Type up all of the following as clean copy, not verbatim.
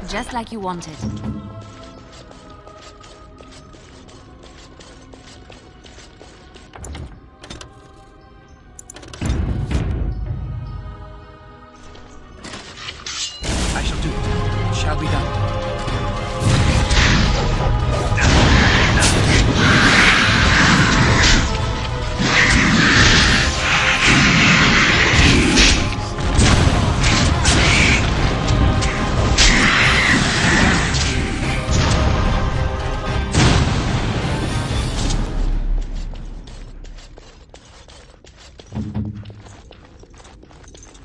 Just like you wanted. I shall do it. It shall be done.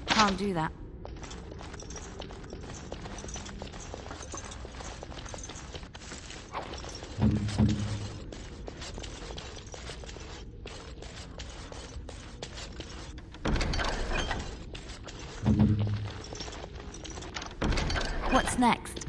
Can't do that. What's next?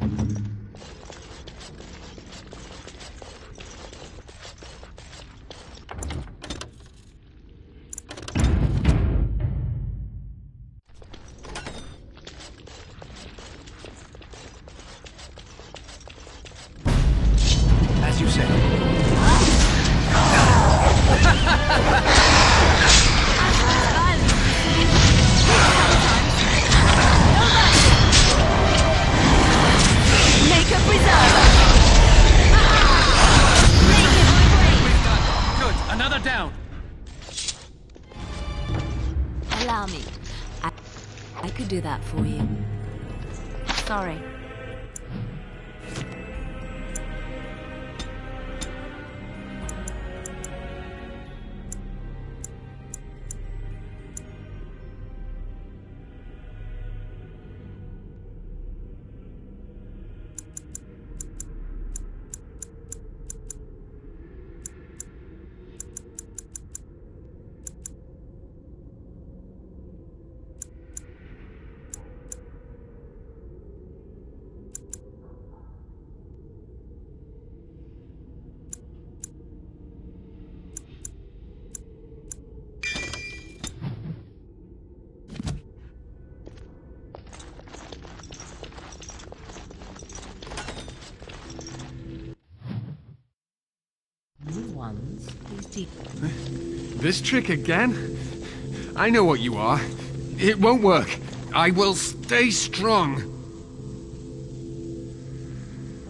As you say. Make a preserver! Good. Another down. Allow me. I could do that for you. Sorry. This trick again? I know what you are. It won't work. I will stay strong.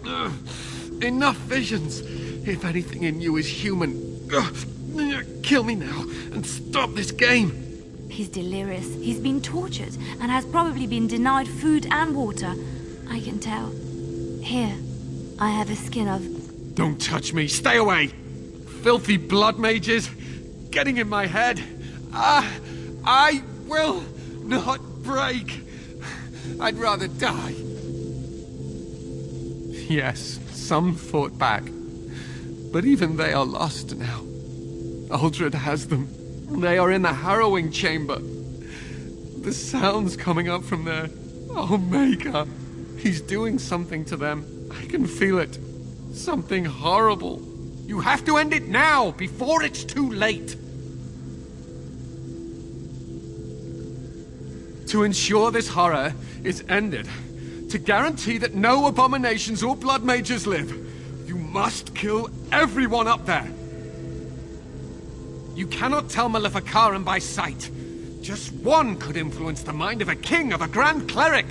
Ugh. Enough visions. If anything in you is human, kill me now and stop this game. He's delirious. He's been tortured and has probably been denied food and water. I can tell. Here, I have a skin of... Don't touch me. Stay away. Filthy blood mages. Getting in my head. I will not break. I'd rather die. Yes, some fought back. But even they are lost now. Uldred has them. They are in the harrowing chamber. The sounds coming up from there. Oh, Maker. He's doing something to them. I can feel it. Something horrible. You have to end it now, before it's too late. To ensure this horror is ended, to guarantee that no abominations or blood mages live, you must kill everyone up there. You cannot tell Maleficarum by sight. Just one could influence the mind of a king, of a grand cleric.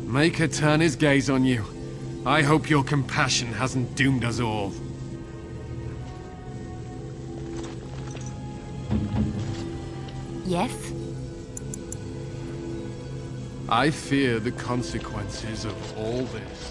Make her turn his gaze on you. I hope your compassion hasn't doomed us all. Yes? I fear the consequences of all this.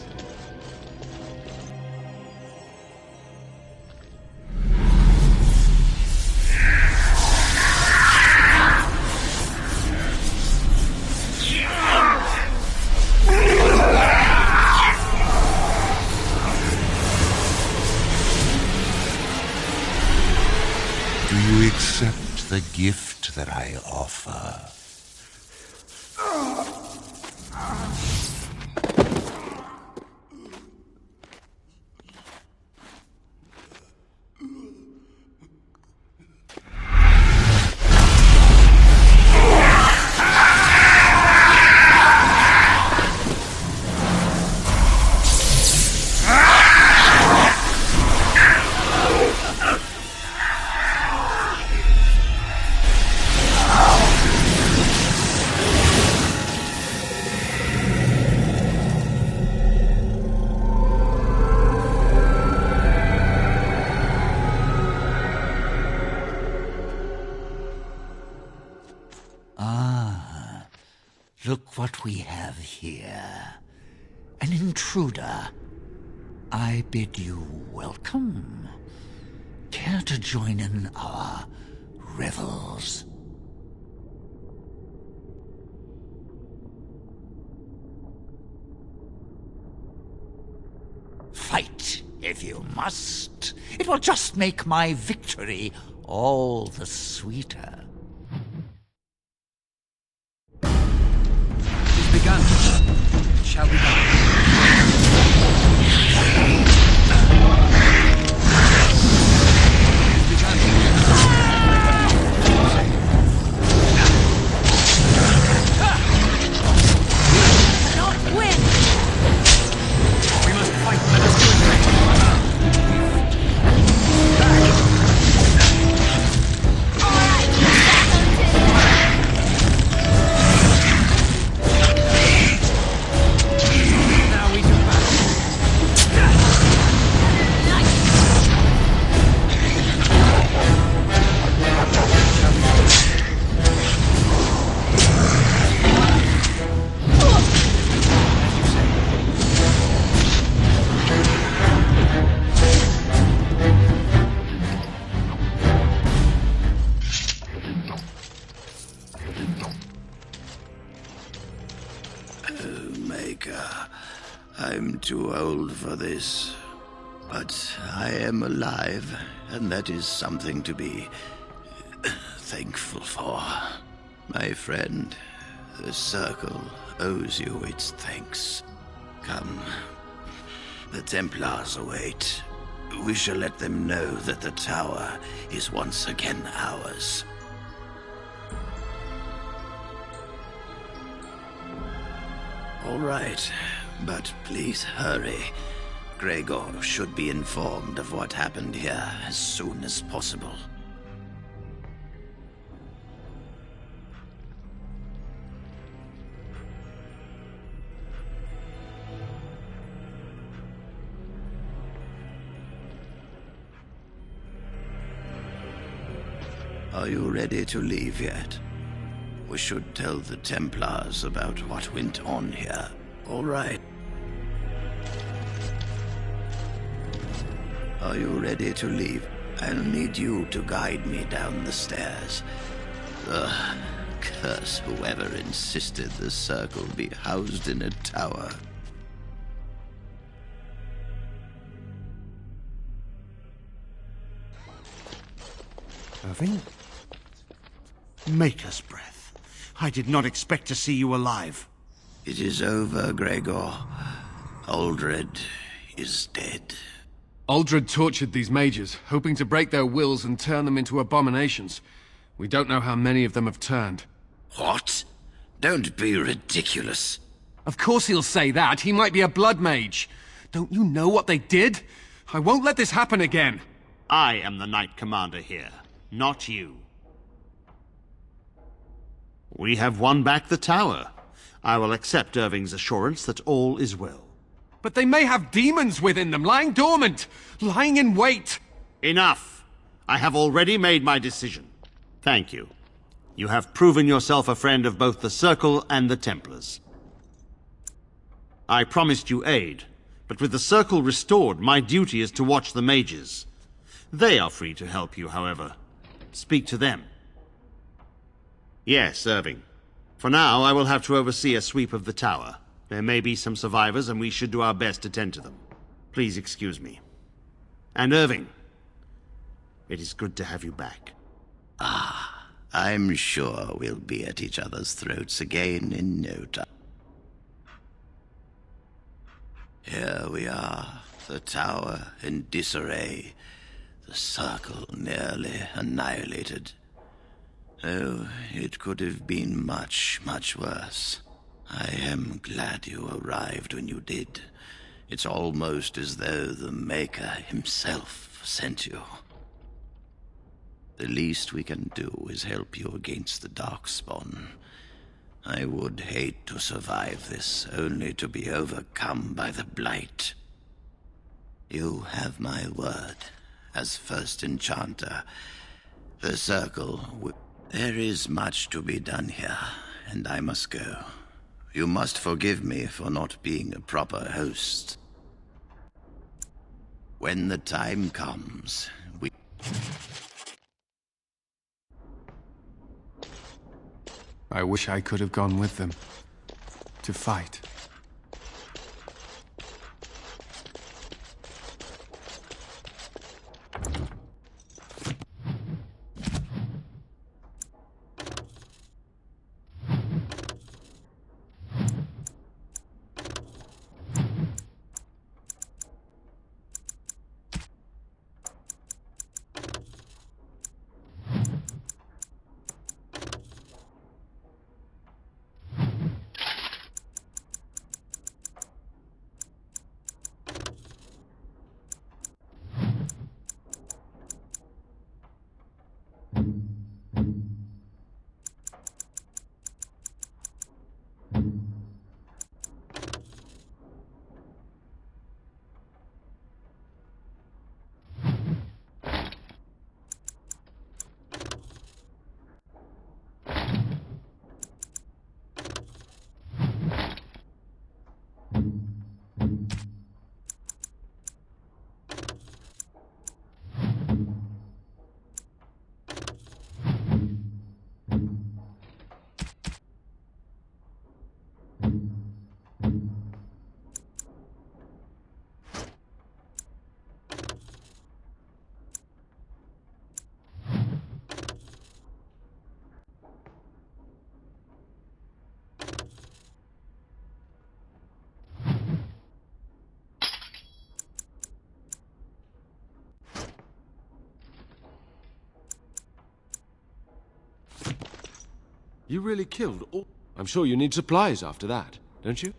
Do you accept the gift that I offer? Ah, look what we have here. An intruder. I bid you welcome. Care to join in our revels? Fight, if you must. It will just make my victory all the sweeter. It is begun. It shall be done. I'm too old for this, but I am alive, and that is something to be thankful for. My friend, the Circle owes you its thanks. Come, the Templars await. We shall let them know that the tower is once again ours. All right, but please hurry. Gregor should be informed of what happened here as soon as possible. Are you ready to leave yet? We should tell the Templars about what went on here. All right. Are you ready to leave? I'll need you to guide me down the stairs. Ugh, curse whoever insisted the Circle be housed in a tower. Irving? Maker's breath. I did not expect to see you alive. It is over, Gregor. Aldred is dead. Aldred tortured these mages, hoping to break their wills and turn them into abominations. We don't know how many of them have turned. What? Don't be ridiculous. Of course he'll say that. He might be a blood mage. Don't you know what they did? I won't let this happen again. I am the Knight Commander here, not you. We have won back the tower. I will accept Irving's assurance that all is well. But they may have demons within them, lying dormant, lying in wait. Enough! I have already made my decision. Thank you. You have proven yourself a friend of both the Circle and the Templars. I promised you aid, but with the Circle restored, my duty is to watch the mages. They are free to help you, however. Speak to them. Yes, Irving. For now, I will have to oversee a sweep of the tower. There may be some survivors, and we should do our best to tend to them. Please excuse me. And Irving, it is good to have you back. I'm sure we'll be at each other's throats again in no time. Here we are, the tower in disarray, the Circle nearly annihilated. Oh, it could have been much, much worse. I am glad you arrived when you did. It's almost as though the Maker himself sent you. The least we can do is help you against the Darkspawn. I would hate to survive this, only to be overcome by the Blight. You have my word, as first enchanter. The Circle There is much to be done here, and I must go. You must forgive me for not being a proper host. When the time comes, I wish I could have gone with them. To fight. You really killed all... I'm sure you need supplies after that, don't you?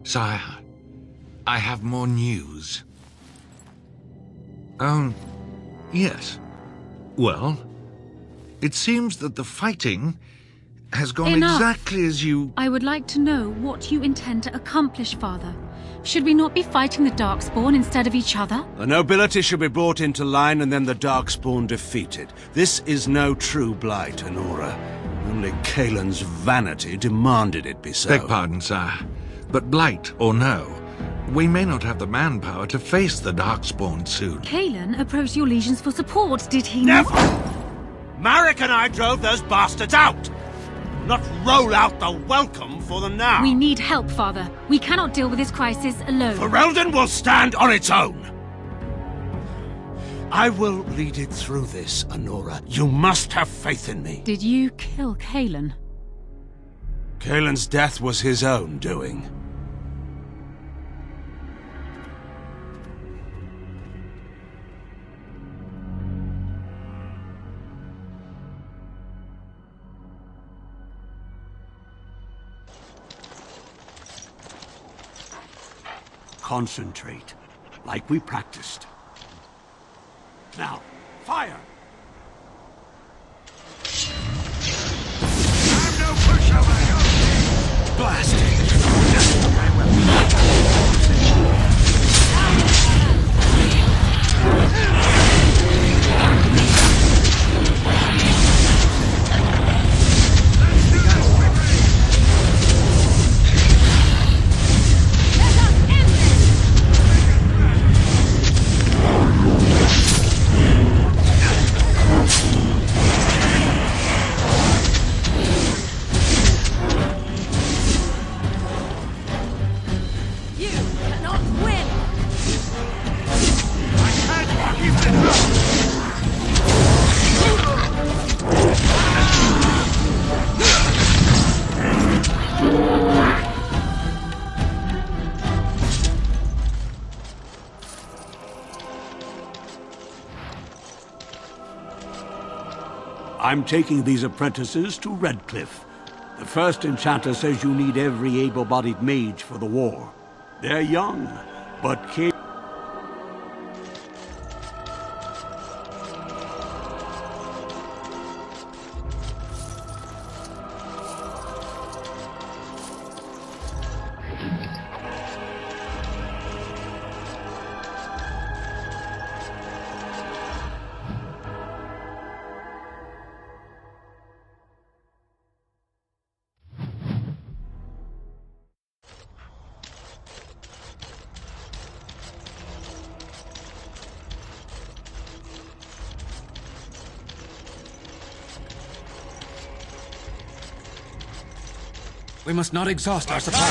Sire, I have more news. Yes. Well, it seems that the fighting has gone Enough. exactly as you... I would like to know what you intend to accomplish, Father. Should we not be fighting the Darkspawn instead of each other? The nobility should be brought into line and then the Darkspawn defeated. This is no true blight, Honora. Only Kaelin's vanity demanded it be so. Beg pardon, sire. But blight or no, we may not have the manpower to face the Darkspawn soon. Kaelin approached your legions for support, did he Never! not? Marek and I drove those bastards out! Not roll out the welcome for them now! We need help, Father. We cannot deal with this crisis alone. Ferelden will stand on its own! I will lead it through this, Honora. You must have faith in me. Did you kill Kaelin? Kaelin's death was his own doing. Concentrate, like we practiced. Now, fire! I'm no pushover, Blasting! I'm taking these apprentices to Redcliffe. The first enchanter says you need every able-bodied mage for the war. They're young, but capable. We must not exhaust our supplies.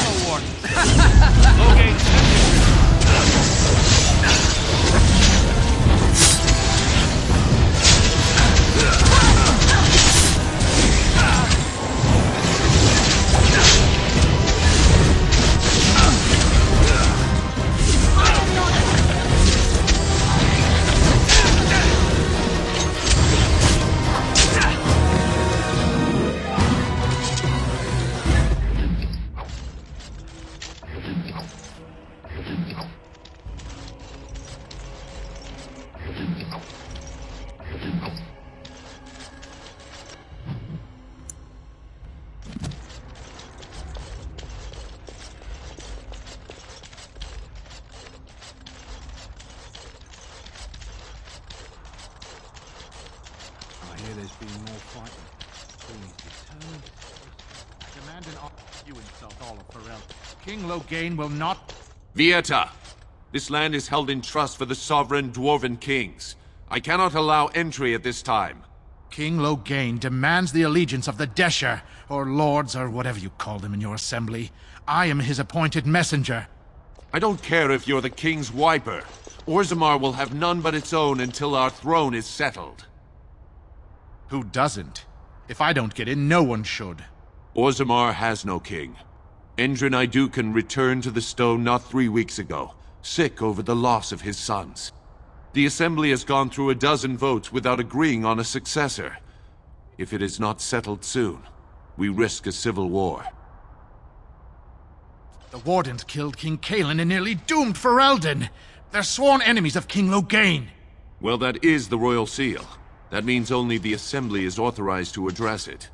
I hear there's been more fighting. He's determined. I demand an you insult all of Pharrell. King Loghain will not... Vieta! This land is held in trust for the sovereign dwarven kings. I cannot allow entry at this time. King Loghain demands the allegiance of the Desher, or lords, or whatever you call them in your assembly. I am his appointed messenger. I don't care if you're the king's wiper. Orzammar will have none but its own until our throne is settled. Who doesn't? If I don't get in, no one should. Orzammar has no king. Endrin Idukan returned to the stone not 3 weeks ago, sick over the loss of his sons. The Assembly has gone through a dozen votes without agreeing on a successor. If it is not settled soon, we risk a civil war. The Wardens killed King Cailan and nearly doomed Ferelden. They're sworn enemies of King Loghain. Well, that is the Royal Seal. That means only the Assembly is authorized to address it.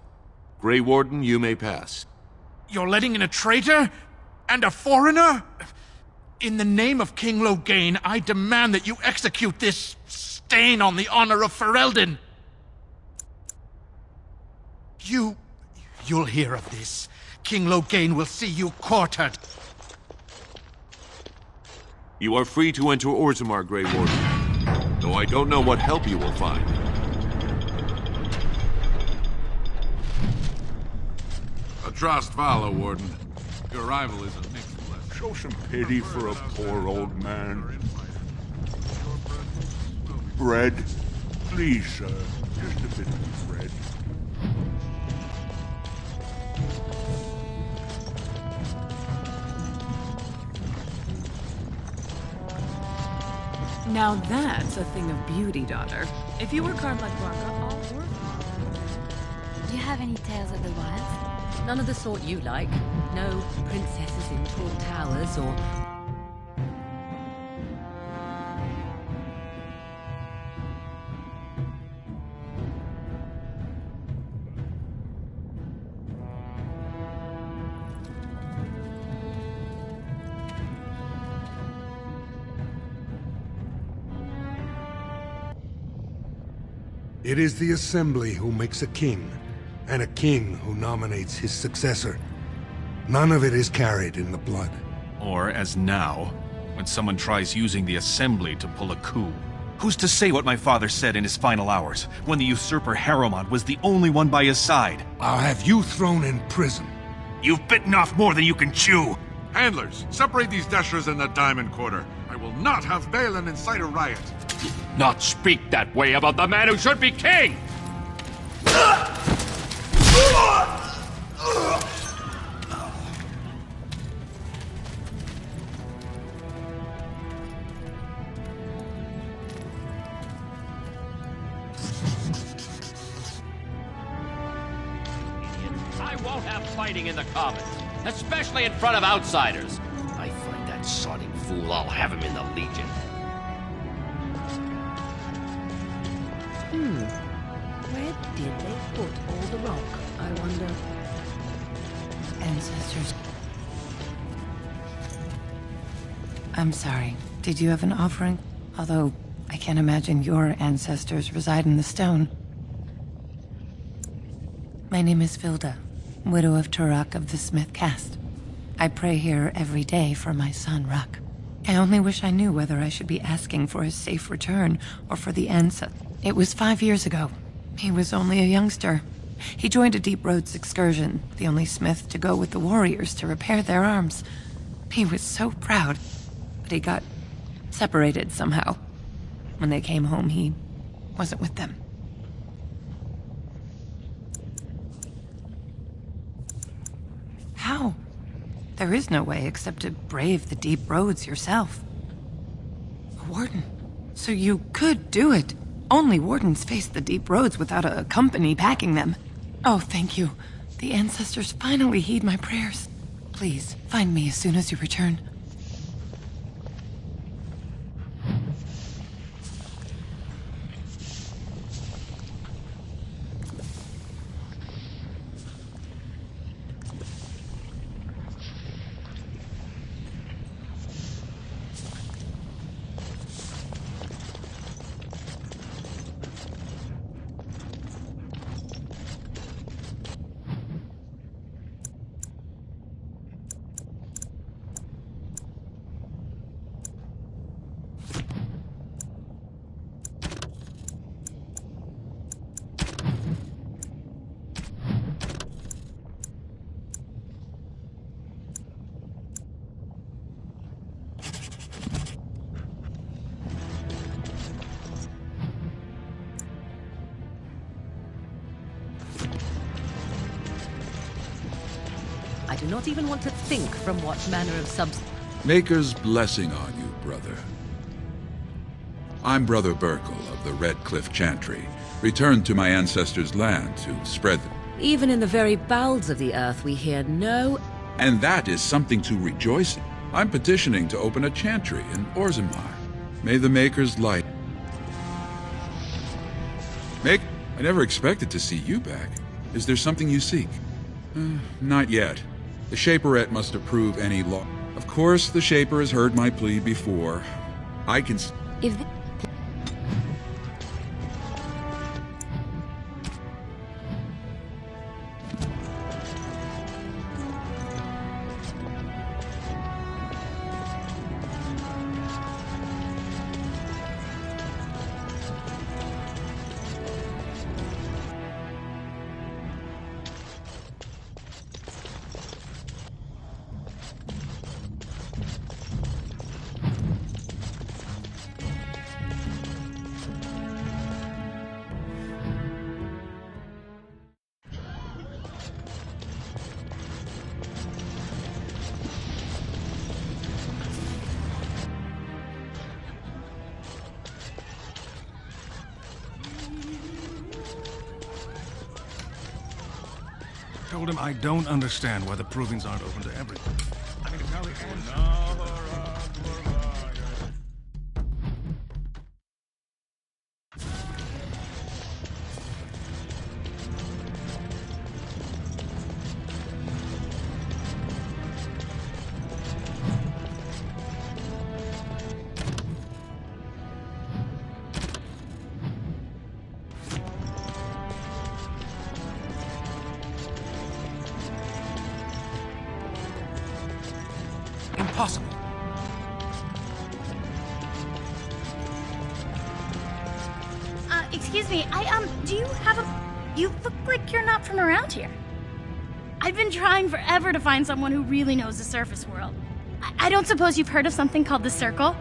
Grey Warden, you may pass. You're letting in a traitor? And a foreigner? In the name of King Loghain, I demand that you execute this stain on the honor of Ferelden. You'll hear of this. King Loghain will see you quartered. You are free to enter Orzammar, Grey Warden, though I don't know what help you will find. Trust Vala, Warden. Your arrival is a mixed blessing. Show some pity for a poor old man. Bread? Please, sir. Just a bit of bread. Now that's a thing of beauty, daughter. If you were carved like Barca, all worth. Do you have any tales of the wilds? None of the sort you like. No princesses in tall towers or... It is the Assembly who makes a king, and a king who nominates his successor. None of it is carried in the blood. Or, as now, when someone tries using the Assembly to pull a coup. Who's to say what my father said in his final hours, when the usurper Harrowmont was the only one by his side? I'll have you thrown in prison. You've bitten off more than you can chew! Handlers, separate these Deshers in the Diamond Quarter. I will not have Balin incite a riot. Not speak that way about the man who should be king! fighting in the commons, especially in front of outsiders. I find that sodding fool, I'll have him in the Legion. Where did they put all the rock, I wonder? Ancestors. I'm sorry. Did you have an offering? Although, I can't imagine your ancestors reside in the stone. My name is Vilda, widow of Turok of the Smith caste. I pray here every day for my son, Ruck. I only wish I knew whether I should be asking for his safe return or for the ancestor. It was 5 years ago. He was only a youngster. He joined a Deep Roads excursion, the only smith to go with the warriors to repair their arms. He was so proud, but he got separated somehow. When they came home, he wasn't with them. How? There is no way except to brave the Deep Roads yourself. A warden. So you could do it. Only wardens face the Deep Roads without a company packing them. Oh, thank you. The ancestors finally heed my prayers. Please, find me as soon as you return. I do not even want to think from what manner of substance. Maker's blessing on you, brother. I'm Brother Burkle of the Red Cliff Chantry, returned to my ancestors' land to spread the... Even in the very bowels of the earth, we hear no... And that is something to rejoice in. I'm petitioning to open a chantry in Orzammar. May the Maker's light... I never expected to see you back. Is there something you seek? Not yet. The Shaperette must approve any law. Of course, the Shaper has heard my plea before. I can... If... Told him I don't understand why the provings aren't open to everyone. I mean, it's how they Impossible. Excuse me, do you have a... You look like you're not from around here. I've been trying forever to find someone who really knows the surface world. I don't suppose you've heard of something called the Circle?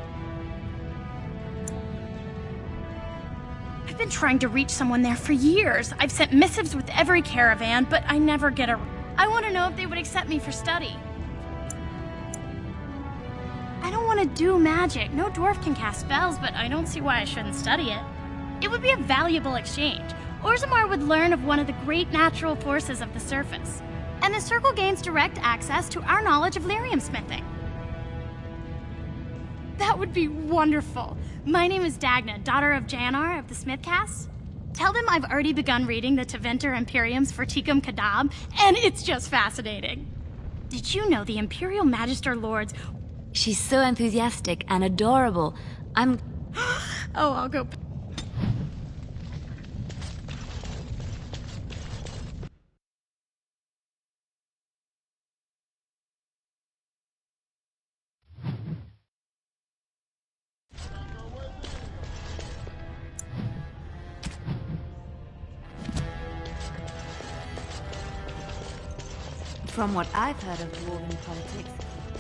I've been trying to reach someone there for years. I've sent missives with every caravan, but I never get a... I want to know if they would accept me for study. I don't want to do magic. No dwarf can cast spells, but I don't see why I shouldn't study it. It would be a valuable exchange. Orzammar would learn of one of the great natural forces of the surface. And the Circle gains direct access to our knowledge of lyrium smithing. That would be wonderful. My name is Dagna, daughter of Janar of the Smithcast. Tell them I've already begun reading the Tevinter Imperium's Forticum Kadab, and it's just fascinating. Did you know the Imperial Magister Lords... She's so enthusiastic and adorable. Oh, I'll go... From what I've heard of dwarven politics,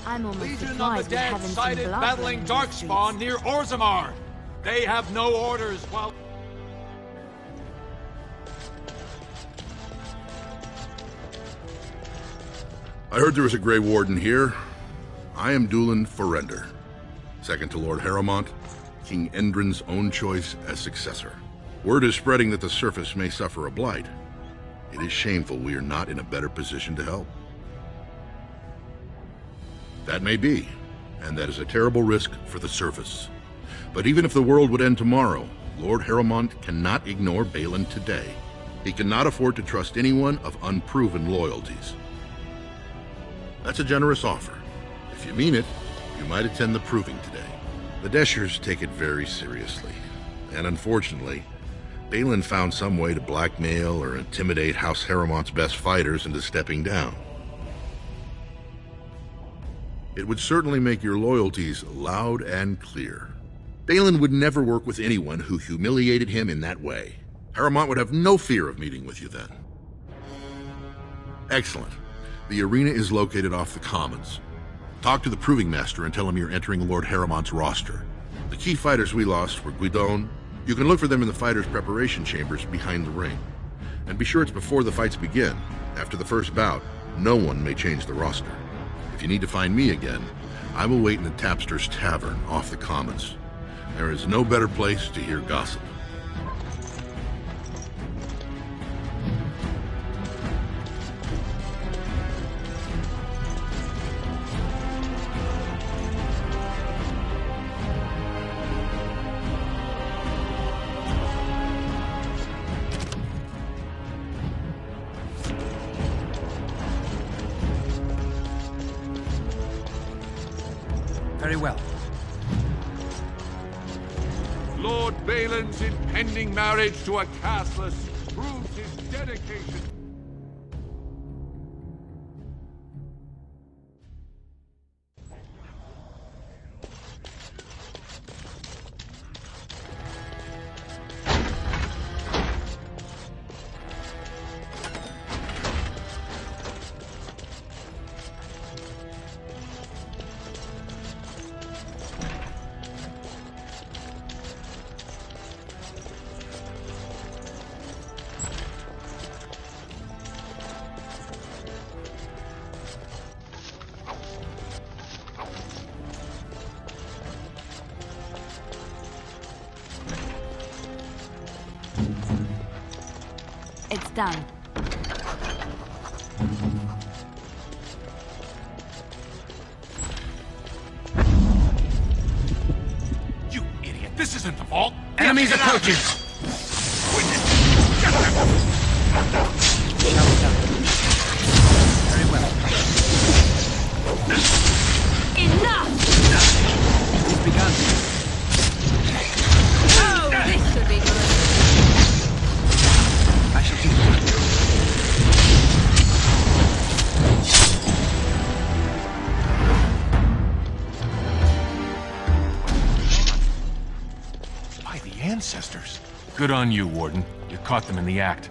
I'm almost Legion of the surprised we Dead haven't seen sighted blood battling in the Darkspawn near Orzammar. They have no orders while... I heard there was a Grey Warden here. I am Dulin Forrender, second to Lord Harrowmont, King Endrin's own choice as successor. Word is spreading that the surface may suffer a blight. It is shameful we are not in a better position to help. That may be, and that is a terrible risk for the surface. But even if the world would end tomorrow, Lord Harrowmont cannot ignore Balin today. He cannot afford to trust anyone of unproven loyalties. That's a generous offer. If you mean it, you might attend the proving today. The Deshers take it very seriously, and unfortunately, Balin found some way to blackmail or intimidate House Harrowmont's best fighters into stepping down. It would certainly make your loyalties loud and clear. Balin would never work with anyone who humiliated him in that way. Harrowmont would have no fear of meeting with you then. Excellent. The arena is located off the Commons. Talk to the Proving Master and tell him you're entering Lord Harrowmont's roster. The key fighters we lost were Guidon. You can look for them in the fighters' preparation chambers behind the ring. And be sure it's before the fights begin. After the first bout, no one may change the roster. If you need to find me again, I will wait in the Tapster's Tavern off the Commons. There is no better place to hear gossip. Very well. Lord Balin's impending marriage to a castless proves his dedication. It's done. You idiot! This isn't the vault! Enemies approaching! Very well. Enough! It's begun. Oh, this should be good. I shall do that. By the ancestors. Good on you, Warden. You caught them in the act.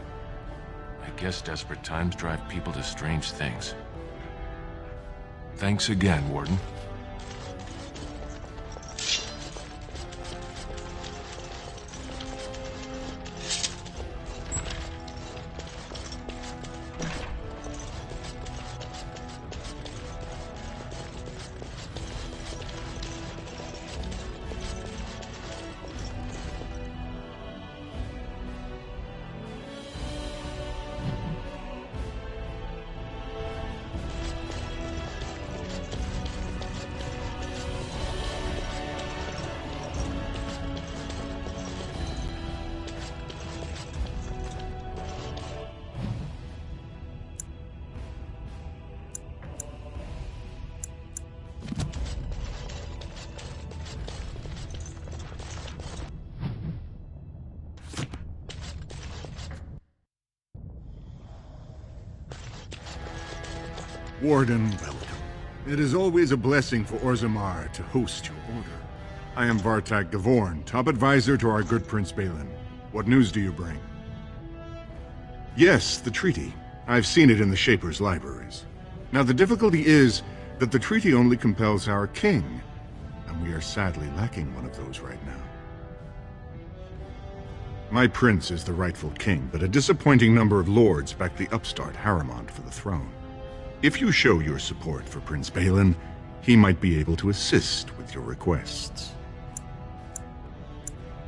I guess desperate times drive people to strange things. Thanks again, Warden. Warden, welcome. It is always a blessing for Orzammar to host your order. I am Vartak Gavorn, top advisor to our good Prince Balin. What news do you bring? Yes, the treaty. I've seen it in the Shaper's libraries. Now the difficulty is that the treaty only compels our king, and we are sadly lacking one of those right now. My prince is the rightful king, but a disappointing number of lords back the upstart Harrowmont for the throne. If you show your support for Prince Balin, he might be able to assist with your requests.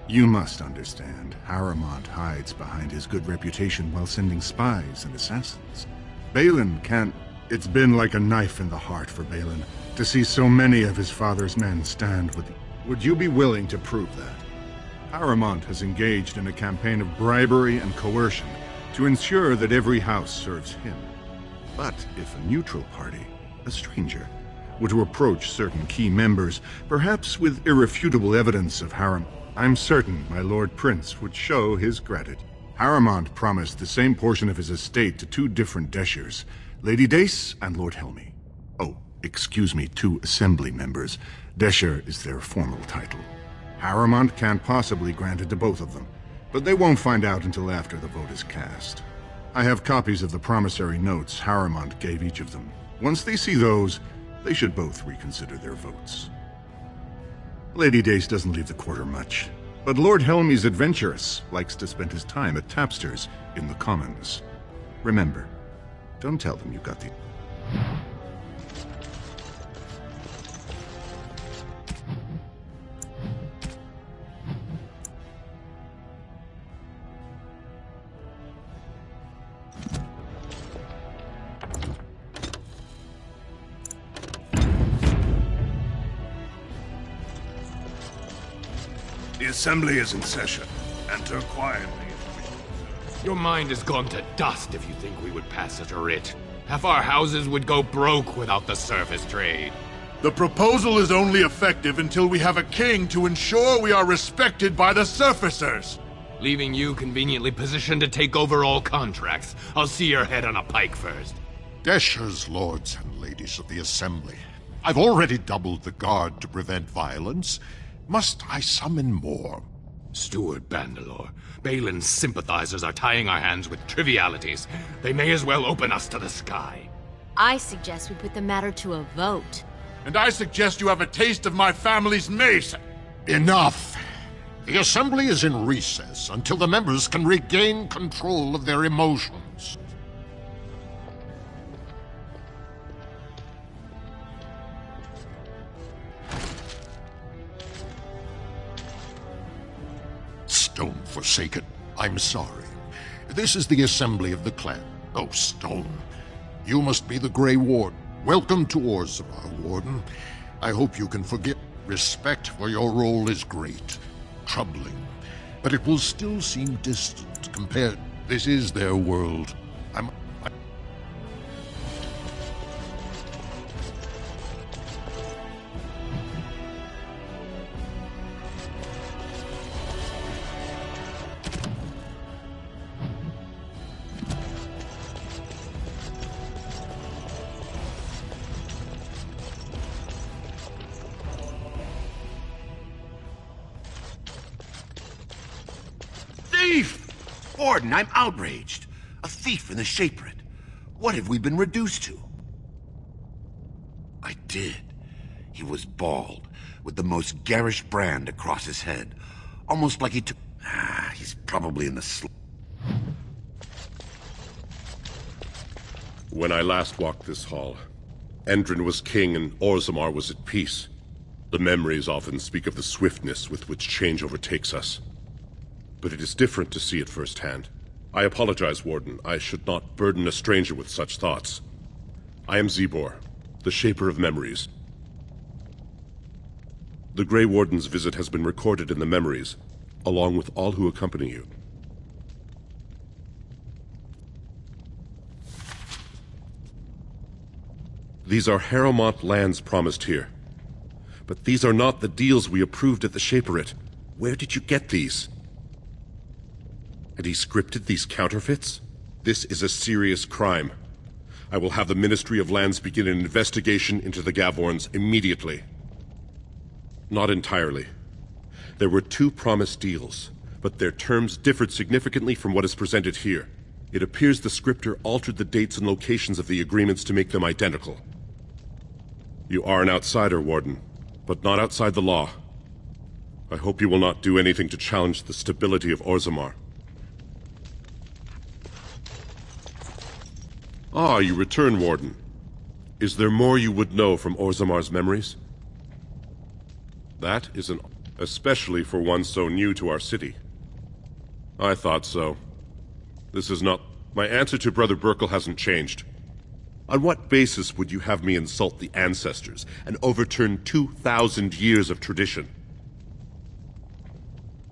You must understand, Harrowmont hides behind his good reputation while sending spies and assassins. Balin can't... It's been like a knife in the heart for Balin to see so many of his father's men stand with... Would you be willing to prove that? Harrowmont has engaged in a campaign of bribery and coercion to ensure that every house serves him. But if a neutral party, a stranger, were to approach certain key members, perhaps with irrefutable evidence of Harrowmont, I'm certain my Lord Prince would show his gratitude. Harrowmont promised the same portion of his estate to two different Deshers, Lady Dace and Lord Helmy. Oh, excuse me, two assembly members. Desher is their formal title. Harrowmont can't possibly grant it to both of them, but they won't find out until after the vote is cast. I have copies of the promissory notes Harrowmont gave each of them. Once they see those, they should both reconsider their votes. Lady Dace doesn't leave the quarter much, but Lord Helmy's adventurous, likes to spend his time at tapsters in the Commons. Remember, don't tell them you got the... The Assembly is in session. Enter quietly. Your mind has gone to dust if you think we would pass such a writ. Half our houses would go broke without the surface trade. The proposal is only effective until we have a king to ensure we are respected by the surfacers. Leaving you conveniently positioned to take over all contracts. I'll see your head on a pike first. Deshers, lords and ladies of the Assembly. I've already doubled the guard to prevent violence. Must I summon more? Steward Bandalore, Balin's sympathizers are tying our hands with trivialities. They may as well open us to the sky. I suggest we put the matter to a vote. And I suggest you have a taste of my family's mace. Enough! The Assembly is in recess until the members can regain control of their emotions. Stone Forsaken, I'm sorry. This is the Assembly of the Clan. Oh, Stone, you must be the Grey Ward. Welcome to Orzammar, Warden. I hope you can forget. Respect for your role is great. Troubling. But it will still seem distant compared. This is their world. Thief! Warden, I'm outraged. A thief in the Shaperate. What have we been reduced to? I did. He was bald, with the most garish brand across his head. Almost like he took... he's probably in the When I last walked this hall, Endrin was king and Orzammar was at peace. The memories often speak of the swiftness with which change overtakes us. But it is different to see it firsthand. I apologize, Warden. I should not burden a stranger with such thoughts. I am Zebor, the Shaper of Memories. The Grey Warden's visit has been recorded in the memories, along with all who accompany you. These are Harrowmont lands promised here. But these are not the deals we approved at the Shaperate. Where did you get these? Had he scripted these counterfeits? This is a serious crime. I will have the Ministry of Lands begin an investigation into the Gavorns immediately. Not entirely. There were 2 promised deals, but their terms differed significantly from what is presented here. It appears the scripter altered the dates and locations of the agreements to make them identical. You are an outsider, Warden, but not outside the law. I hope you will not do anything to challenge the stability of Orzammar. Ah, you return, Warden. Is there more you would know from Orzammar's memories? That is especially for one so new to our city. I thought so. This is not... My answer to Brother Burkle hasn't changed. On what basis would you have me insult the ancestors and overturn 2,000 years of tradition?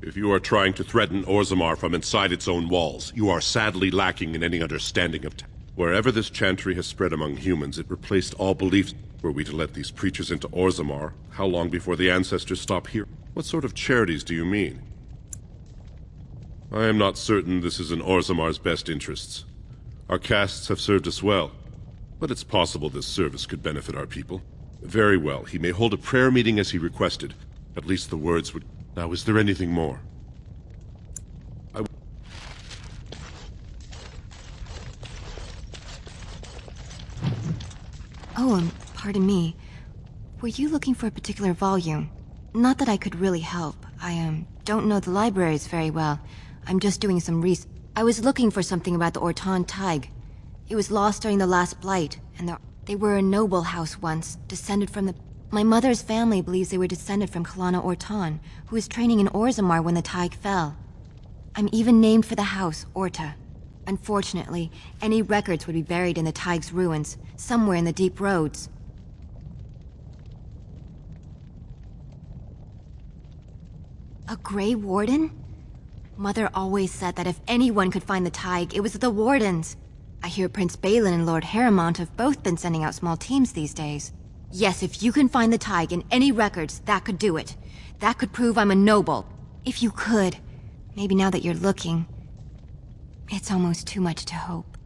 If you are trying to threaten Orzammar from inside its own walls, you are sadly lacking in any understanding of... Wherever this chantry has spread among humans, it replaced all beliefs. Were we to let these preachers into Orzammar, how long before the ancestors stop here? What sort of charities do you mean? I am not certain this is in Orzammar's best interests. Our castes have served us well, but it's possible this service could benefit our people. Very well, he may hold a prayer meeting as he requested. At least the words would... Now, is there anything more? Oh, pardon me. Were you looking for a particular volume? Not that I could really help. I, don't know the libraries very well. I'm just doing some research. I was looking for something about the Orton Tig. It was lost during the last blight, and they were a noble house once, descended from the... My mother's family believes they were descended from Kalana Orton, who was training in Orzammar when the Tig fell. I'm even named for the house, Orta. Unfortunately, any records would be buried in the Tig's ruins, somewhere in the deep roads. A Grey Warden? Mother always said that if anyone could find the Tig, it was the Wardens. I hear Prince Balin and Lord Harrowmont have both been sending out small teams these days. Yes, if you can find the Tig in any records, that could do it. That could prove I'm a noble. If you could. Maybe now that you're looking... It's almost too much to hope.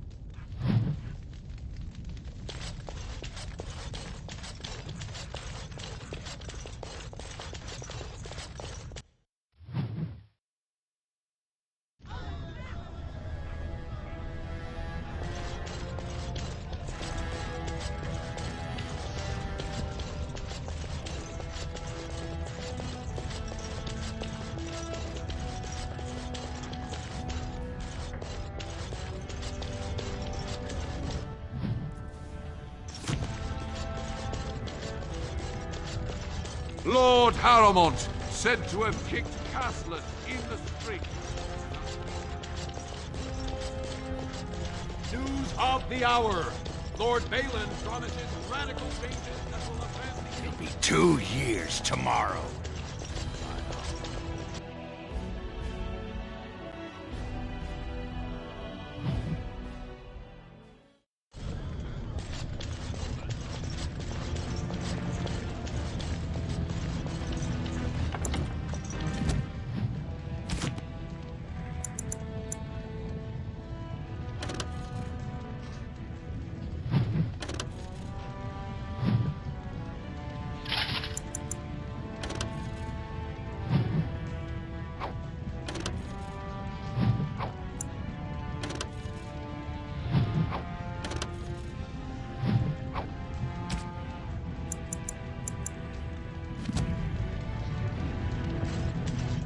Lord Harrowmont, said to have kicked Castless in the street. News of the hour. Lord Balin promises radical changes that will advance the... It'll be 2 years tomorrow.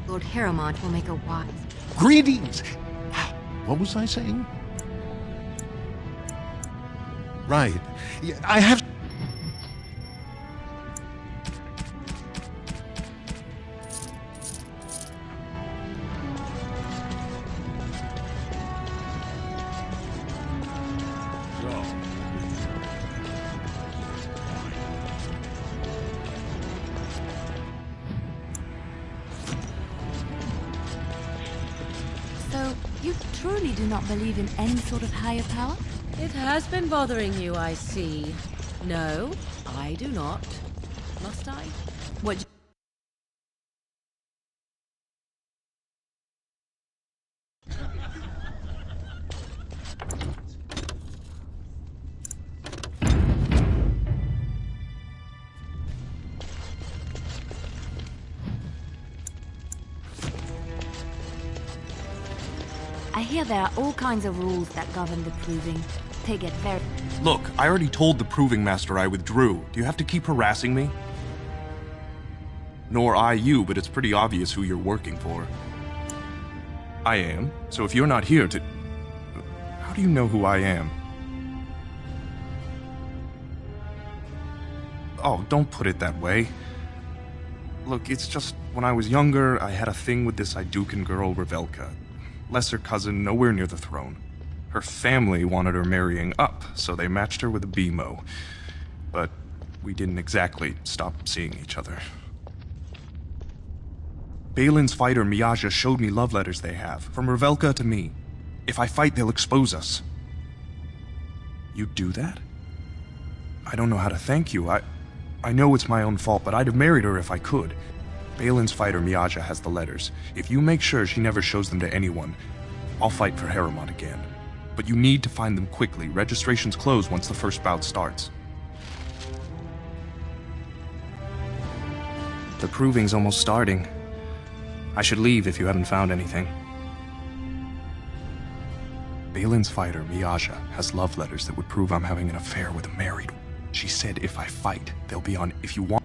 Lord Harrowmont will make a wise... Greetings! What was I saying? Right. Yeah, I have... So, you truly do not believe in any sort of higher power? It has been bothering you, I see. No, I do not. Must I? What... I hear there are all kinds of rules that govern the proving. They get very... Look, I already told the Proving Master I withdrew. Do you have to keep harassing me? Nor I you, but it's pretty obvious who you're working for. I am, so if you're not here to... How do you know who I am? Oh, don't put it that way. Look, it's just, when I was younger, I had a thing with this Idukan girl, Revelka. Lesser cousin, nowhere near the throne. Her family wanted her marrying up, so they matched her with a BMO. But we didn't exactly stop seeing each other. Balin's fighter, Miaja, showed me love letters they have, from Revelka to me. If I fight, they'll expose us. You'd do that? I don't know how to thank you. I know it's my own fault, but I'd have married her if I could. Balin's fighter, Miaja, has the letters. If you make sure she never shows them to anyone, I'll fight for Harriman again. But you need to find them quickly. Registrations close once the first bout starts. The proving's almost starting. I should leave if you haven't found anything. Balin's fighter, Miaja, has love letters that would prove I'm having an affair with a married woman. She said if I fight, they'll be on if you want.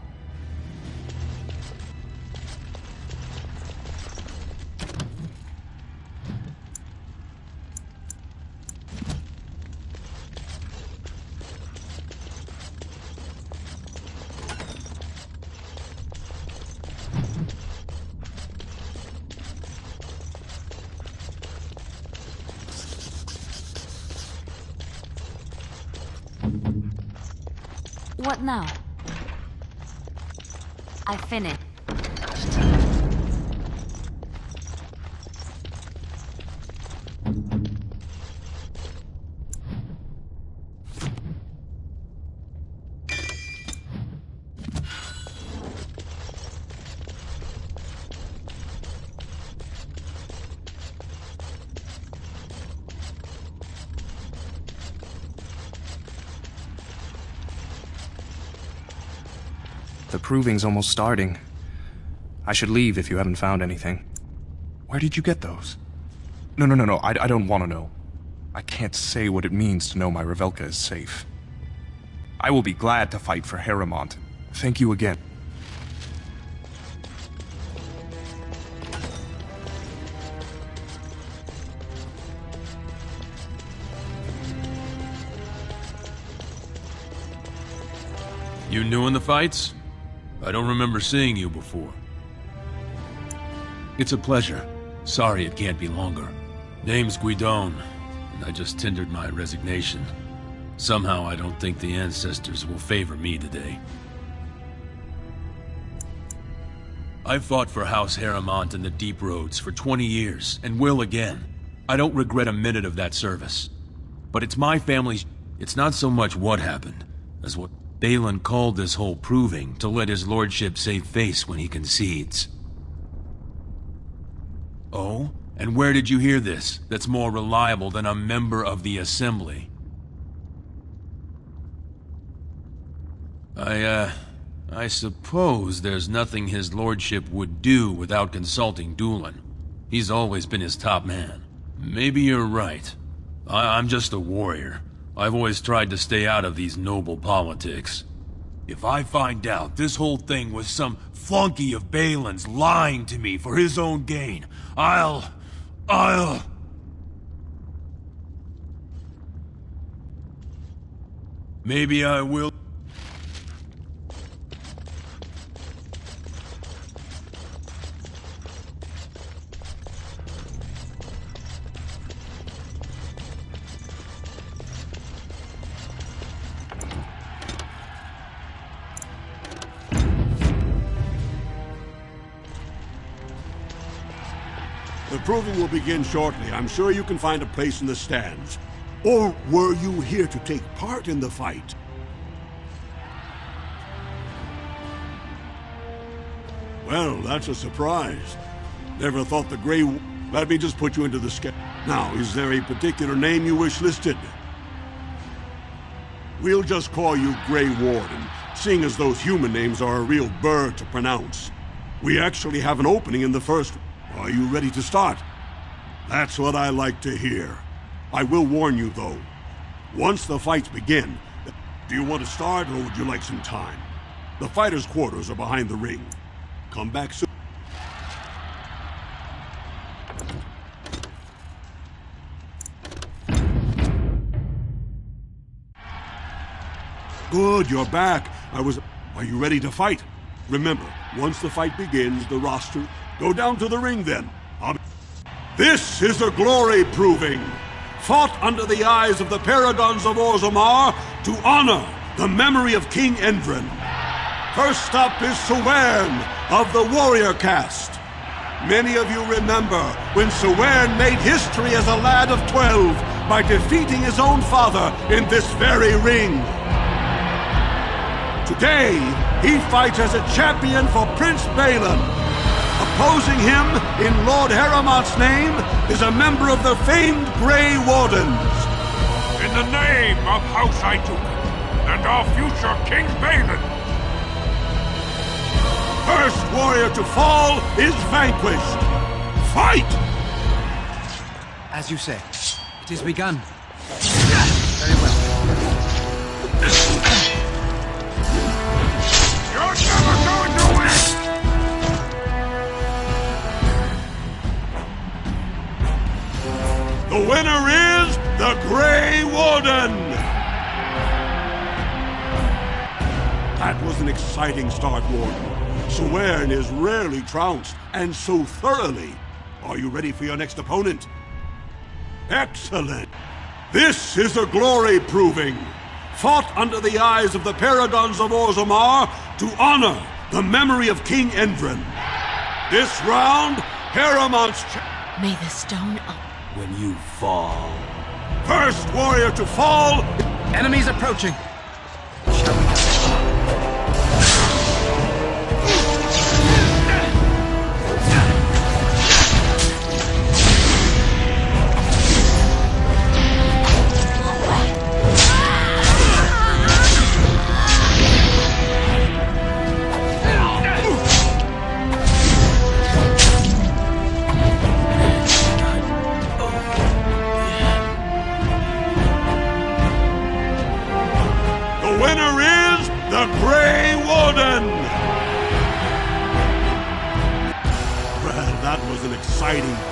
What now? I finished. The proving's almost starting. I should leave if you haven't found anything. Where did you get those? No, I don't want to know. I can't say what it means to know my Revelka is safe. I will be glad to fight for Harriman. Thank you again. You new in the fights? I don't remember seeing you before. It's a pleasure. Sorry it can't be longer. Name's Guidon, and I just tendered my resignation. Somehow I don't think the ancestors will favor me today. I've fought for House Harriman in the Deep Roads for 20 years, and will again. I don't regret a minute of that service. But it's my family's... It's not so much what happened, as what... Balin called this whole proving to let his lordship save face when he concedes. Oh? And where did you hear this that's more reliable than a member of the Assembly? I suppose there's nothing his lordship would do without consulting Doolan. He's always been his top man. Maybe you're right. I'm just a warrior. I've always tried to stay out of these noble politics. If I find out this whole thing was some flunky of Balin's lying to me for his own gain, I'll... Maybe I will... The proving will begin shortly. I'm sure you can find a place in the stands. Or were you here to take part in the fight? Well, that's a surprise. Never thought the Grey... Let me just put you into the schedule. Now, is there a particular name you wish listed? We'll just call you Grey Warden, seeing as those human names are a real burr to pronounce. We actually have an opening in the first... Are you ready to start? That's what I like to hear. I will warn you, though. Once the fights begin, do you want to start or would you like some time? The fighters' quarters are behind the ring. Come back soon. Good, you're back. Are you ready to fight? Remember, once the fight begins, the roster... Go down to the ring, then. This is a glory proving. Fought under the eyes of the Paragons of Orzammar to honor the memory of King Endrin. First up is Sewern of the Warrior Caste. Many of you remember when Sewern made history as a lad of 12 by defeating his own father in this very ring. Today, he fights as a champion for Prince Balin. Opposing him, in Lord Haramont's name, is a member of the famed Grey Wardens. In the name of House Aituken and our future King Balin. First warrior to fall is vanquished. Fight! As you say, it is begun. Very well. You're never going to win! The winner is the Grey Warden! That was an exciting start, Warden. Sewern is rarely trounced, and so thoroughly. Are you ready for your next opponent? Excellent! This is a glory proving. Fought under the eyes of the Paragons of Orzammar to honor the memory of King Endrin. This round, Haramont's... May the stone up. When you fall. First warrior to fall... Enemies approaching.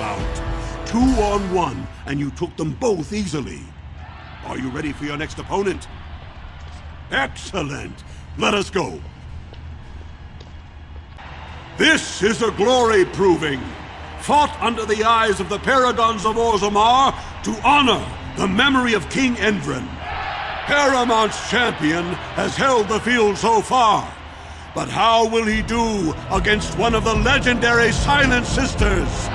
Bout. 2-on-1, and you took them both easily. Are you ready for your next opponent? Excellent! Let us go. This is a glory proving. Fought under the eyes of the Paragons of Orzammar to honor the memory of King Endrin. Haramont's champion has held the field so far. But how will he do against one of the legendary Silent Sisters?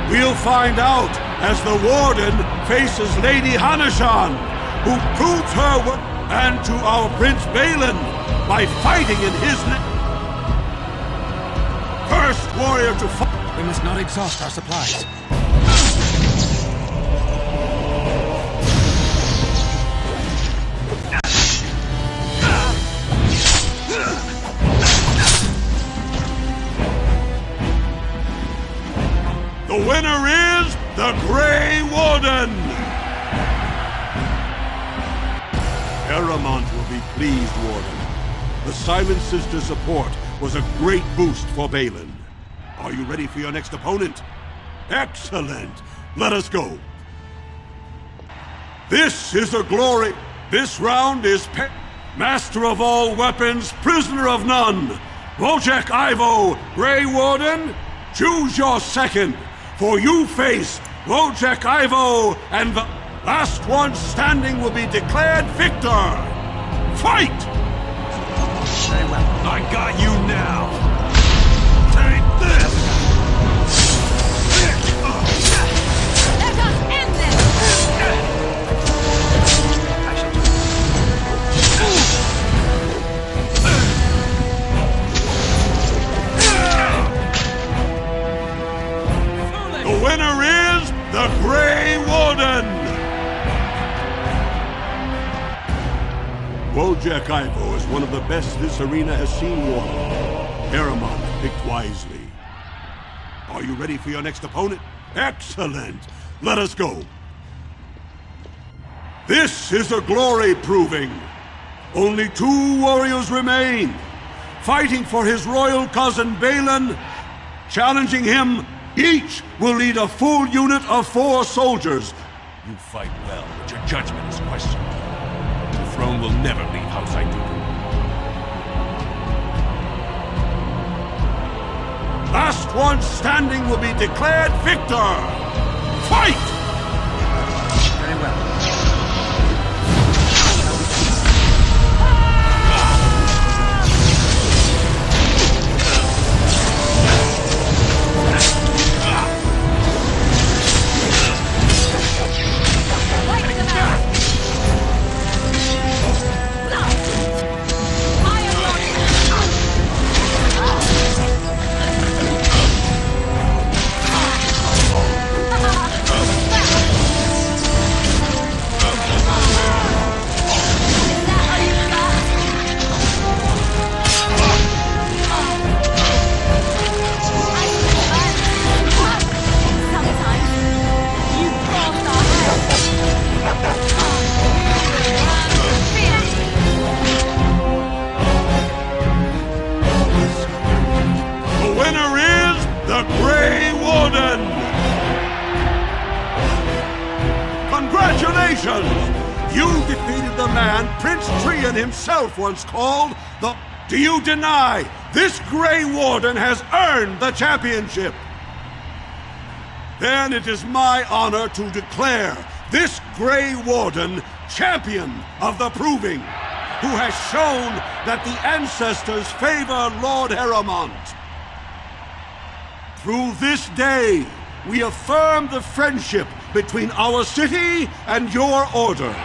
We'll find out as the Warden faces Lady Hanashan, who proves her worth, and to our Prince Balin by fighting in his name. First warrior to fight. We must not exhaust our supplies. The winner is the Grey Warden! Haramont will be pleased, Warden. The Silent Sister support was a great boost for Balin. Are you ready for your next opponent? Excellent! Let us go. This is a glory. This round is Master of all weapons, prisoner of none. Wojciech Ivo, Grey Warden, choose your second. For you face Wojciech Ivo, and the last one standing will be declared victor! Fight! Very well. I got you now! Take this! Let us end this! I shall do it. The winner is the Grey Warden! Wojciech Ivo is one of the best this arena has seen, Warden. Haramont picked wisely. Are you ready for your next opponent? Excellent! Let us go. This is a glory proving. Only 2 warriors remain, fighting for his royal cousin Balin. Challenging him, each will lead a full unit of 4 soldiers. You fight well, but your judgment is questionable. The throne will never leave House Aiduku. Last one standing will be declared victor! Fight! Very well. You defeated the man Prince Trian himself once called the... Do you deny this Grey Warden has earned the championship? Then it is my honor to declare this Grey Warden champion of the Proving, who has shown that the ancestors favor Lord Heremont. Through this day, we affirm the friendship between our city and your order.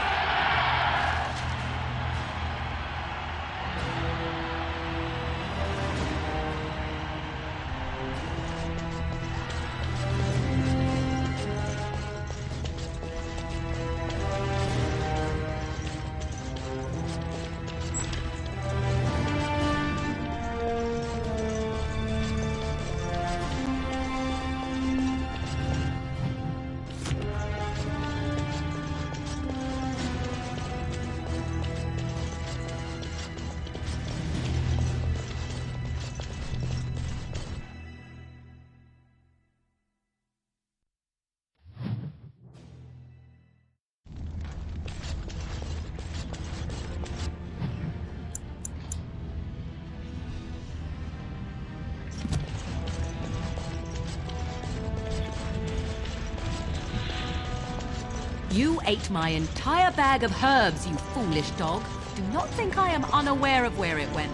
You ate my entire bag of herbs, you foolish dog. Do not think I am unaware of where it went.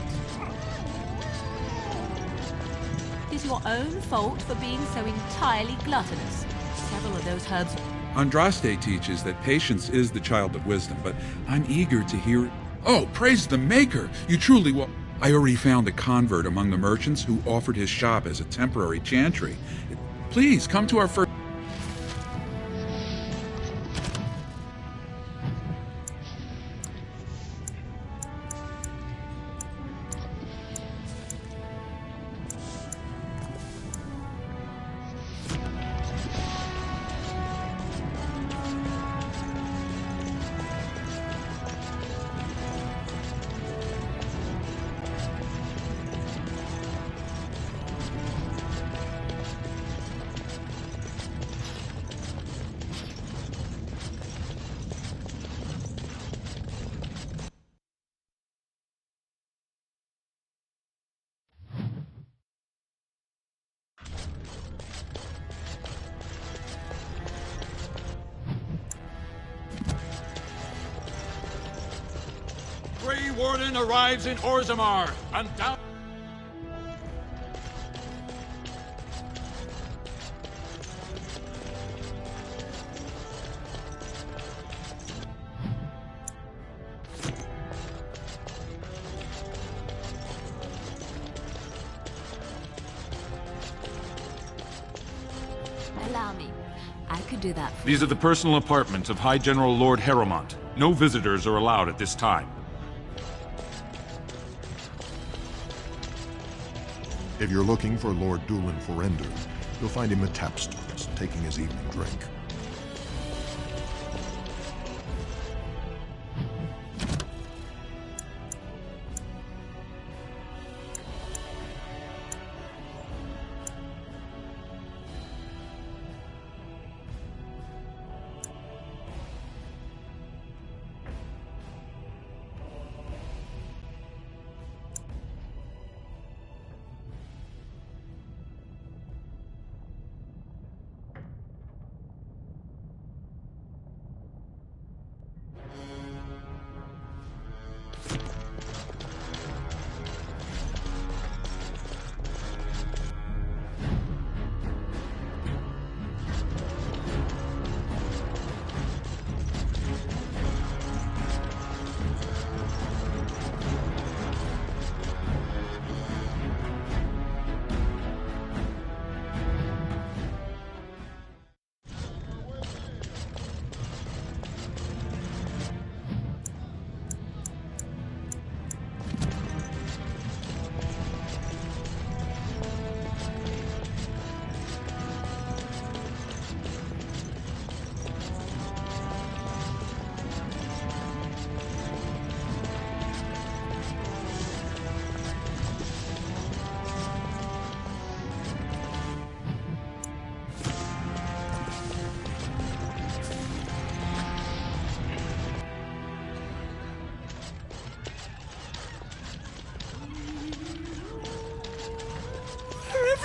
It is your own fault for being so entirely gluttonous. Several of those herbs... Andraste teaches that patience is the child of wisdom, but I'm eager to hear... Oh, praise the Maker! You truly will... I already found a convert among the merchants who offered his shop as a temporary chantry. Please, come to our first... Grey Warden arrives in Orzammar, and down... Allow me. I could do that for These are the personal apartments of High General Lord Heremont. No visitors are allowed at this time. If you're looking for Lord Dulin Forender, you'll find him at Tapsters, taking his evening drink.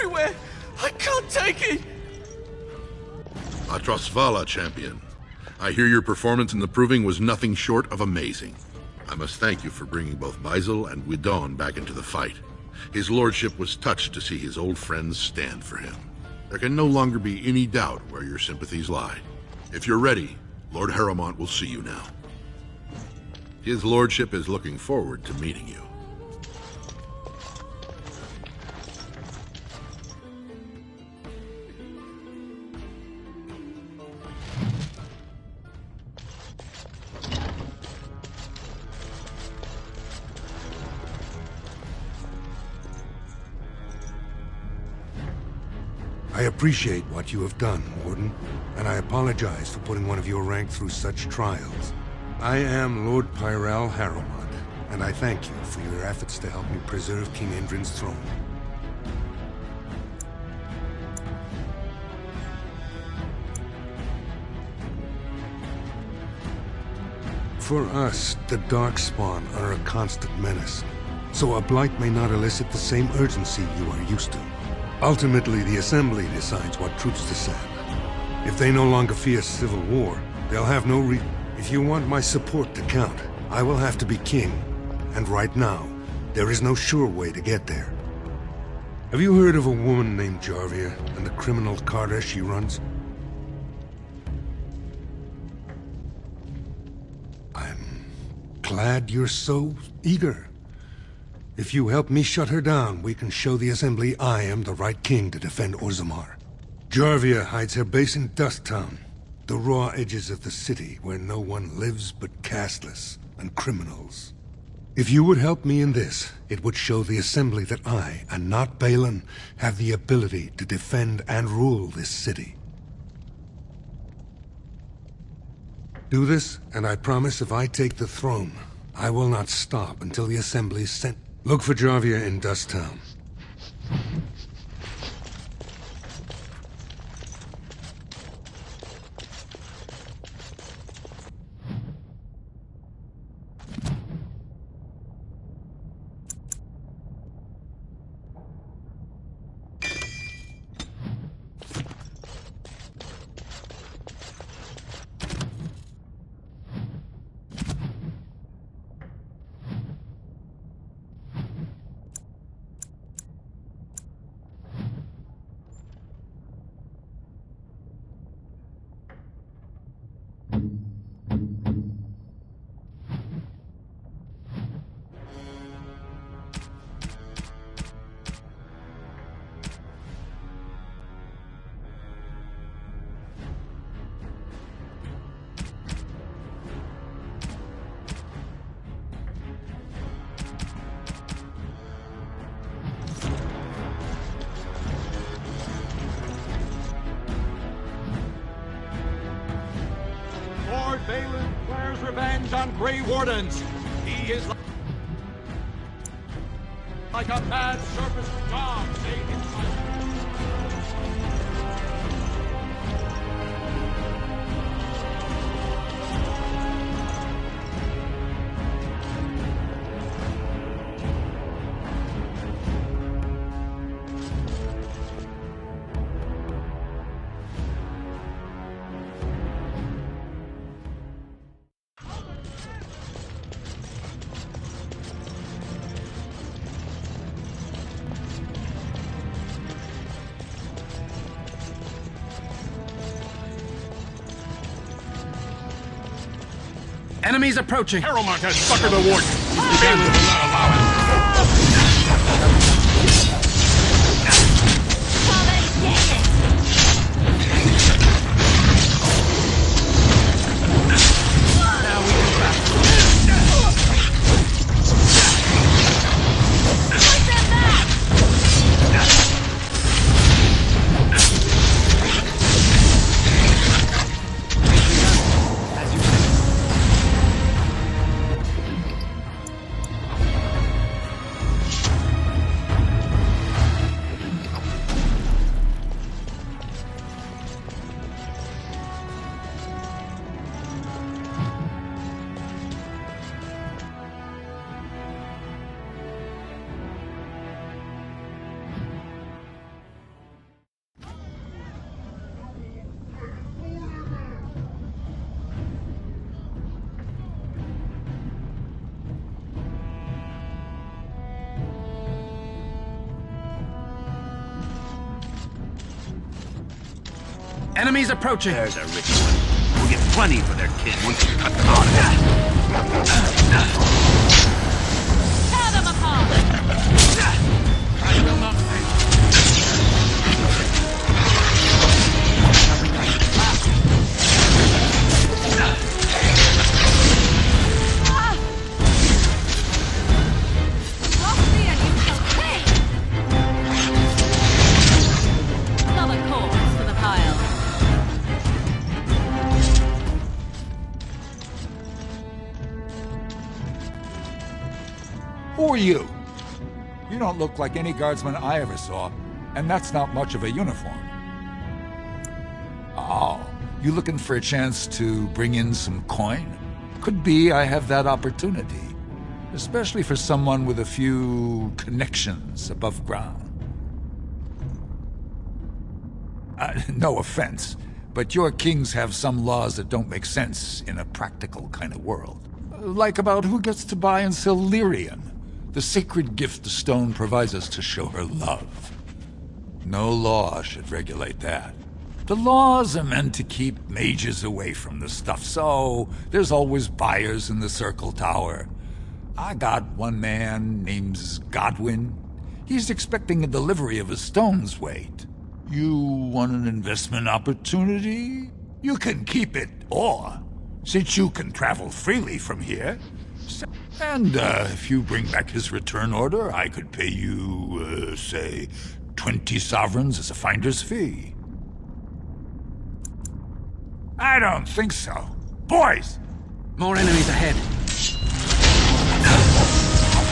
everywhere! I can't take it! Atrasvala, champion. I hear your performance in the proving was nothing short of amazing. I must thank you for bringing both Baisel and Widon back into the fight. His lordship was touched to see his old friends stand for him. There can no longer be any doubt where your sympathies lie. If you're ready, Lord Harrowmont will see you now. His lordship is looking forward to meeting you. I appreciate what you have done, Warden, and I apologize for putting one of your rank through such trials. I am Lord Pyral Harrowmont, and I thank you for your efforts to help me preserve King Endrin's throne. For us, the Darkspawn are a constant menace, so a blight may not elicit the same urgency you are used to. Ultimately, the Assembly decides what troops to send. If they no longer fear civil war, they'll have no If you want my support to count, I will have to be king. And right now, there is no sure way to get there. Have you heard of a woman named Jarvia and the criminal carter she runs? I'm glad you're so eager. If you help me shut her down, we can show the Assembly I am the right king to defend Orzammar. Jarvia hides her base in Dusttown, the raw edges of the city where no one lives but casteless and criminals. If you would help me in this, it would show the Assembly that I, and not Balin, have the ability to defend and rule this city. Do this, and I promise if I take the throne, I will not stop until the Assembly is sent. Look for Jarvia in Dusttown. Lord Balin swears revenge on Grey Wardens. He is like a mad service dog saving Enemies approaching. Harrowmont has suckered the warden. Balin will not allow it. Enemies approaching. There's a rich one. We'll get plenty for their kin once we cut them off. Tear them apart! I will not fail. Another corpse for the pile. Who are you? You don't look like any guardsman I ever saw, and that's not much of a uniform. Oh, you looking for a chance to bring in some coin? Could be I have that opportunity, especially for someone with a few connections above ground. No offense, but your kings have some laws that don't make sense in a practical kind of world. Like about who gets to buy and sell Lyrian, the sacred gift the stone provides us to show her love. No law should regulate that. The laws are meant to keep mages away from the stuff, so there's always buyers in the Circle Tower. I got one man named Godwin. He's expecting a delivery of a stone's weight. You want an investment opportunity? You can keep it, or, since you can travel freely from here, and if you bring back his return order, I could pay you, say, 20 sovereigns as a finder's fee. I don't think so. Boys! More enemies ahead.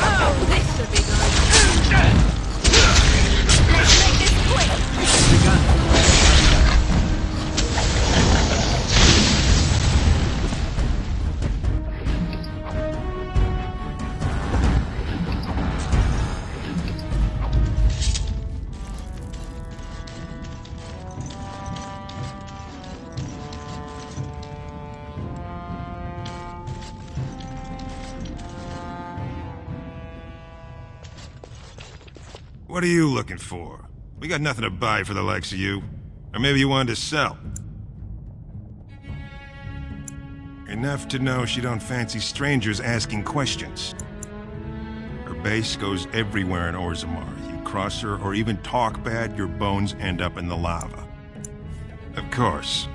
Oh, this should be good. Let's make this quick. What are you looking for? We got nothing to buy for the likes of you. Or maybe you wanted to sell. Enough to know she don't fancy strangers asking questions. Her base goes everywhere in Orzammar. You cross her or even talk bad, your bones end up in the lava. Of course.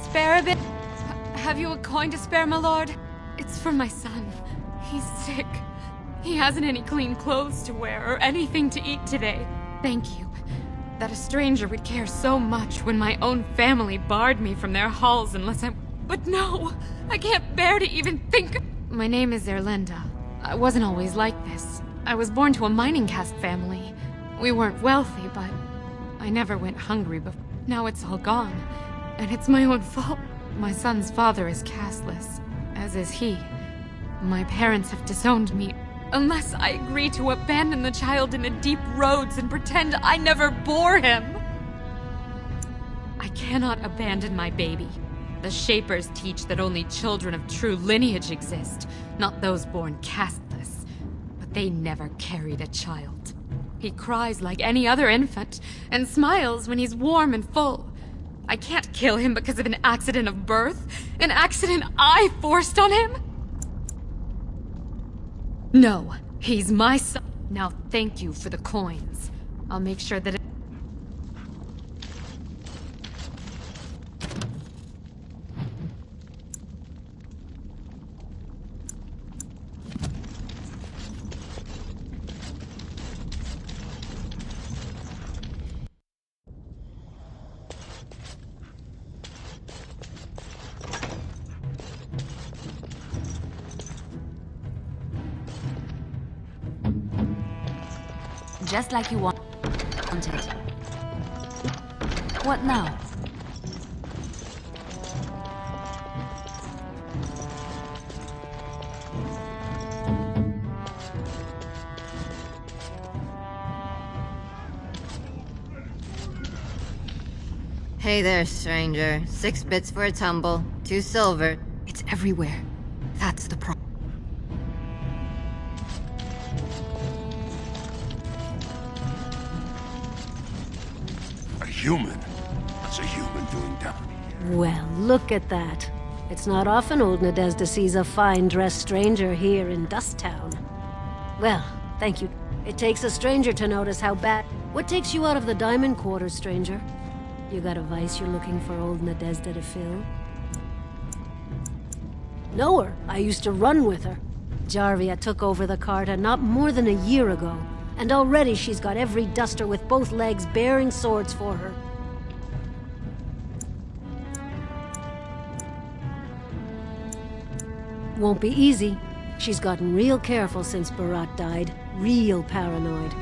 Spare a bit? Have you a coin to spare, my lord? It's for my son. He's sick. He hasn't any clean clothes to wear or anything to eat today. Thank you. That a stranger would care so much when my own family barred me from their halls unless I'm... But no! I can't bear to even think... My name is Erlinda. I wasn't always like this. I was born to a mining caste family. We weren't wealthy, but I never went hungry before. Now it's all gone. And it's my own fault. My son's father is casteless, as is he. My parents have disowned me. Unless I agree to abandon the child in the deep roads and pretend I never bore him. I cannot abandon my baby. The Shapers teach that only children of true lineage exist, not those born casteless. But they never carried a child. He cries like any other infant, and smiles when he's warm and full. I can't kill him because of an accident of birth, an accident I forced on him. No, he's my son. Now thank you for the coins. I'll make sure that just like you wanted. What now? Hey there, stranger. 6 bits for a tumble, 2 silver. It's everywhere. That's the problem. A human? What's a human doing down here? Well, look at that. It's not often old Nadezhda sees a fine-dressed stranger here in Dust Town. Well, thank you. It takes a stranger to notice how bad... What takes you out of the Diamond Quarters, stranger? You got a vice you're looking for old Nadezhda to fill? Know her. I used to run with her. Jarvia took over the Carta not more than a year ago, and already she's got every duster with both legs bearing swords for her. Won't be easy. She's gotten real careful since Barat died. Real paranoid.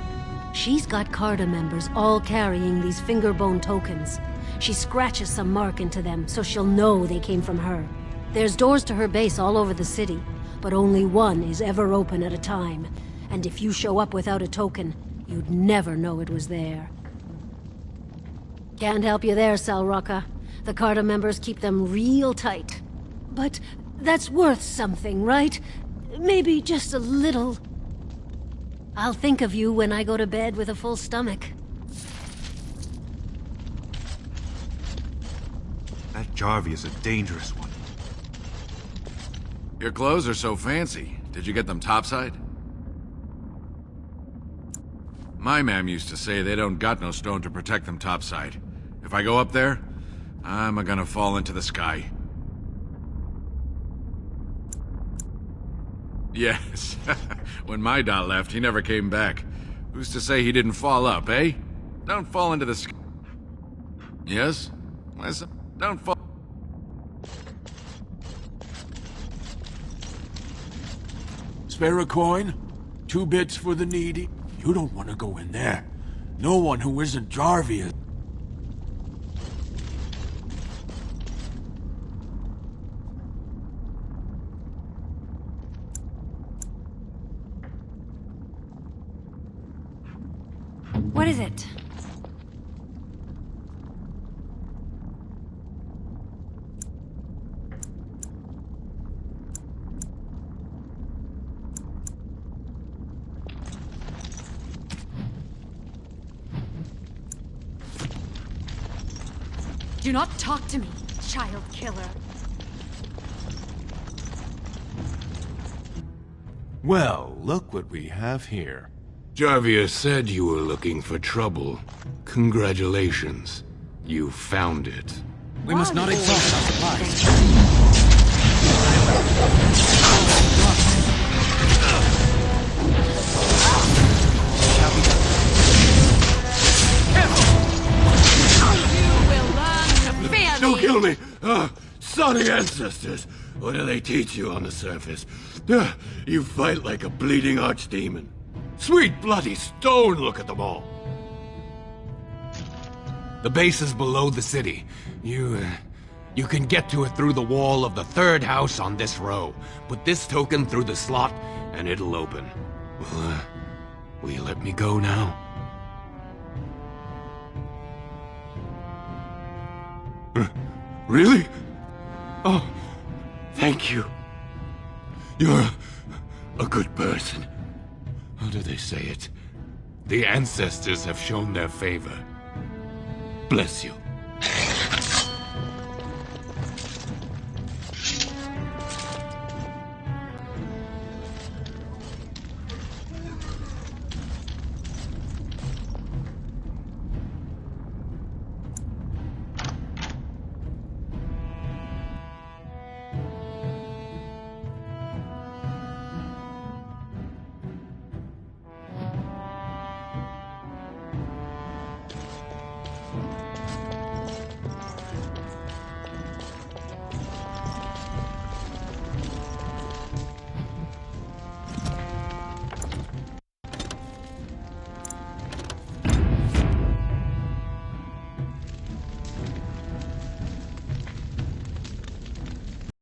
She's got Carta members all carrying these fingerbone tokens. She scratches some mark into them so she'll know they came from her. There's doors to her base all over the city, but only one is ever open at a time. And if you show up without a token, you'd never know it was there. Can't help you there, Salraka. The Carta members keep them real tight. But that's worth something, right? Maybe just a little... I'll think of you when I go to bed with a full stomach. That Jarvia's a dangerous one. Your clothes are so fancy. Did you get them topside? My mam used to say they don't got no stone to protect them topside. If I go up there, I'm gonna fall into the sky. Yes. When my dad left, he never came back. Who's to say he didn't fall up, eh? Don't fall into the sky. Yes? Listen, don't fall... Spare a coin? 2 bits for the needy? You don't want to go in there. No one who isn't Jarvia. What is it? Do not talk to me, child killer. Well, look what we have here. Jarvia said you were looking for trouble. Congratulations. You found it. We must not exhaust our supplies. Don't kill me! Sorry ancestors! What do they teach you on the surface? You fight like a bleeding archdemon. Sweet bloody stone, look at them all! The base is below the city. You can get to it through the wall of the 3rd house on this row. Put this token through the slot, and it'll open. Well, will you let me go now? Really? Oh, thank you. You're a good person. How do they say it? The ancestors have shown their favor. Bless you.